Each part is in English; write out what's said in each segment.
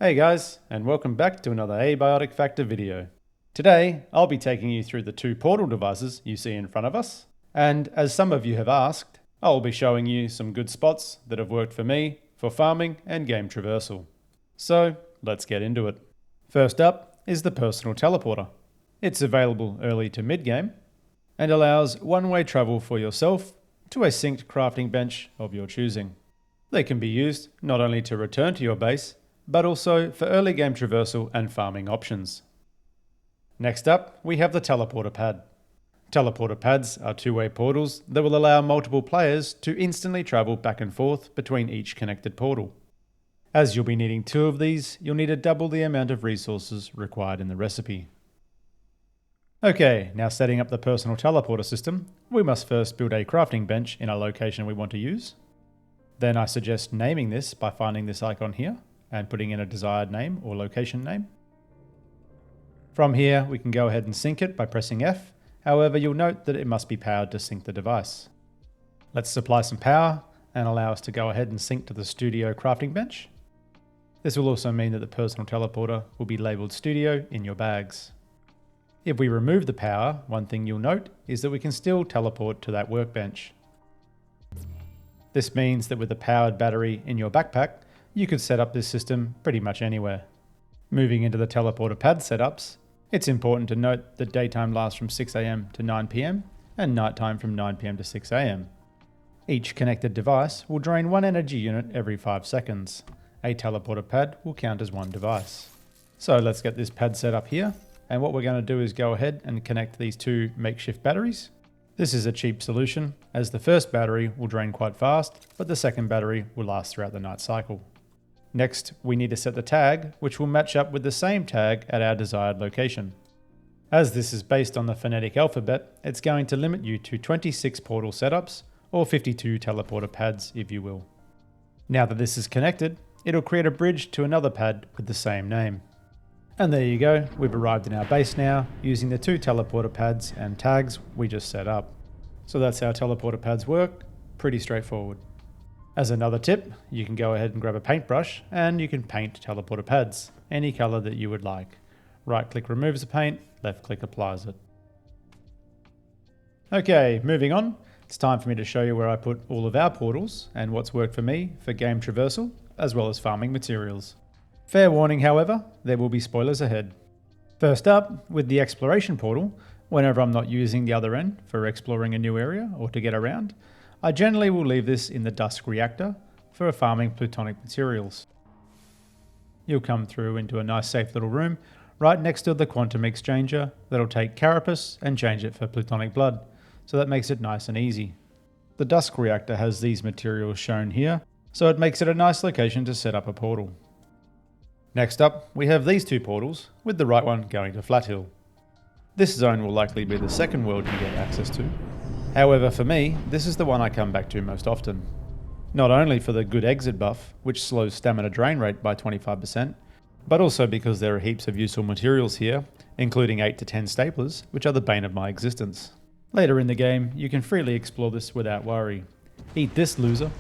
Hey guys, and welcome back to another Abiotic Factor video. Today, I'll be taking you through the two portal devices you see in front of us, and as some of you have asked, I'll be showing you some good spots that have worked for me for farming and game traversal. So, let's get into it. First up is the personal teleporter. It's available early to mid-game, and allows one-way travel for yourself to a synced crafting bench of your choosing. They can be used not only to return to your base, but also for early game traversal and farming options. Next up, we have the teleporter pad. Teleporter pads are two-way portals that will allow multiple players to instantly travel back and forth between each connected portal. As you'll be needing 2 of these, you'll need to double the amount of resources required in the recipe. Okay, now setting up the personal teleporter system, we must first build a crafting bench in a location we want to use. Then I suggest naming this by finding this icon here and putting in a desired name or location name. From here, we can go ahead and sync it by pressing F. However, you'll note that it must be powered to sync the device. Let's supply some power and allow us to go ahead and sync to the studio crafting bench. This will also mean that the personal teleporter will be labeled studio in your bags. If we remove the power, one thing you'll note is that we can still teleport to that workbench. This means that with a powered battery in your backpack, you could set up this system pretty much anywhere. Moving into the teleporter pad setups, it's important to note that daytime lasts from 6 AM to 9 PM and nighttime from 9 PM to 6 AM. Each connected device will drain 1 energy unit every 5 seconds. A teleporter pad will count as 1 device. So let's get this pad set up here, and what we're going to do is go ahead and connect these 2 makeshift batteries. This is a cheap solution, as the first battery will drain quite fast, but the second battery will last throughout the night cycle. Next, we need to set the tag, which will match up with the same tag at our desired location. As this is based on the phonetic alphabet, it's going to limit you to 26 portal setups, or 52 teleporter pads if you will. Now that this is connected, it'll create a bridge to another pad with the same name. And there you go, we've arrived in our base now, using the 2 teleporter pads and tags we just set up. So that's how teleporter pads work, pretty straightforward. As another tip, you can go ahead and grab a paintbrush and you can paint teleporter pads, any colour that you would like. Right click removes the paint, left click applies it. Okay, moving on, it's time for me to show you where I put all of our portals and what's worked for me for game traversal, as well as farming materials. Fair warning however, there will be spoilers ahead. First up, with the exploration portal, whenever I'm not using the other end for exploring a new area or to get around, I generally will leave this in the Dusk reactor for farming plutonic materials. You'll come through into a nice safe little room right next to the quantum exchanger that'll take carapace and change it for plutonic blood, so that makes it nice and easy. The Dusk reactor has these materials shown here, so it makes it a nice location to set up a portal. Next up, we have these 2 portals, with the right one going to Flathill. This zone will likely be the second world you get access to. However, for me, this is the one I come back to most often. Not only for the good exit buff, which slows stamina drain rate by 25%, but also because there are heaps of useful materials here, including 8 to 10 staplers, which are the bane of my existence. Later in the game, you can freely explore this without worry. Eat this, loser.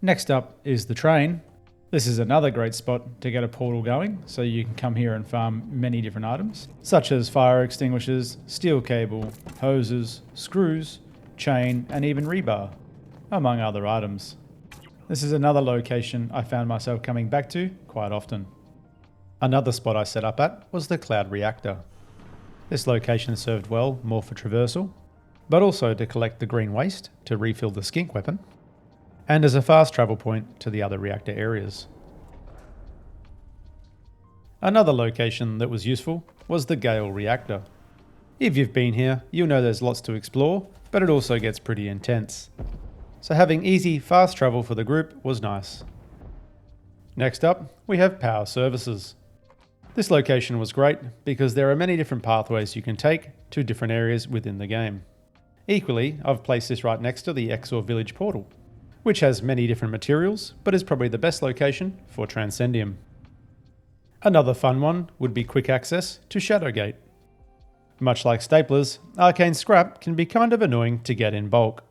Next up is the train. This is another great spot to get a portal going, so you can come here and farm many different items, such as fire extinguishers, steel cable, hoses, screws, chain, and even rebar, among other items. This is another location I found myself coming back to quite often. Another spot I set up at was the Cloud Reactor. This location served well more for traversal, but also to collect the green waste to refill the skink weapon, and as a fast travel point to the other reactor areas. Another location that was useful was the Gale Reactor. If you've been here, you'll know there's lots to explore, but it also gets pretty intense. So having easy, fast travel for the group was nice. Next up, we have power services. This location was great because there are many different pathways you can take to different areas within the game. Equally, I've placed this right next to the Exor village portal, which has many different materials, but is probably the best location for Transcendium. Another fun one would be quick access to Shadowgate. Much like staplers, arcane scrap can be kind of annoying to get in bulk.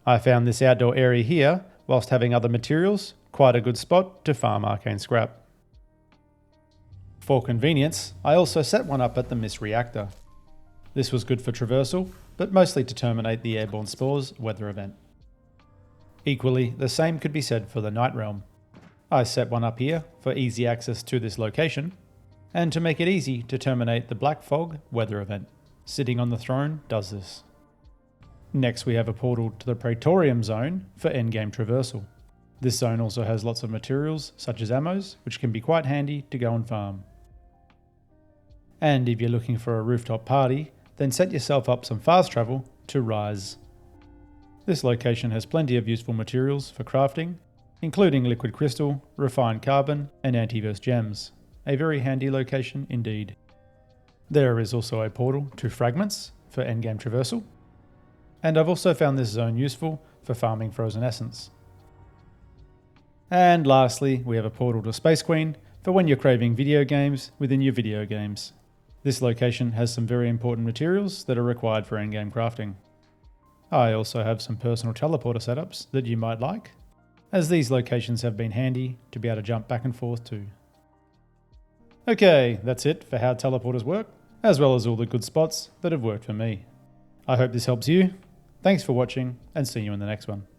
I found this outdoor area here, whilst having other materials, quite a good spot to farm arcane scrap. For convenience, I also set one up at the Mist Reactor. This was good for traversal, but mostly to terminate the airborne Spores weather event. Equally, the same could be said for the Night Realm. I set one up here for easy access to this location, and to make it easy to terminate the BlackFog weather event. Sitting on the throne does this. Next we have a portal to the Praetorium zone for endgame traversal. This zone also has lots of materials such as ammos, which can be quite handy to go and farm. And if you're looking for a rooftop party, then set yourself up some fast travel to Rise. This location has plenty of useful materials for crafting, including liquid crystal, refined carbon, and antiverse gems. A very handy location indeed. There is also a portal to Fragments for endgame traversal, and I've also found this zone useful for farming frozen essence. And lastly, we have a portal to Space Queen for when you're craving video games within your video games. This location has some very important materials that are required for endgame crafting. I also have some personal teleporter setups that you might like, as these locations have been handy to be able to jump back and forth to. Okay, that's it for how teleporters work, as well as all the good spots that have worked for me. I hope this helps you. Thanks for watching, and see you in the next one.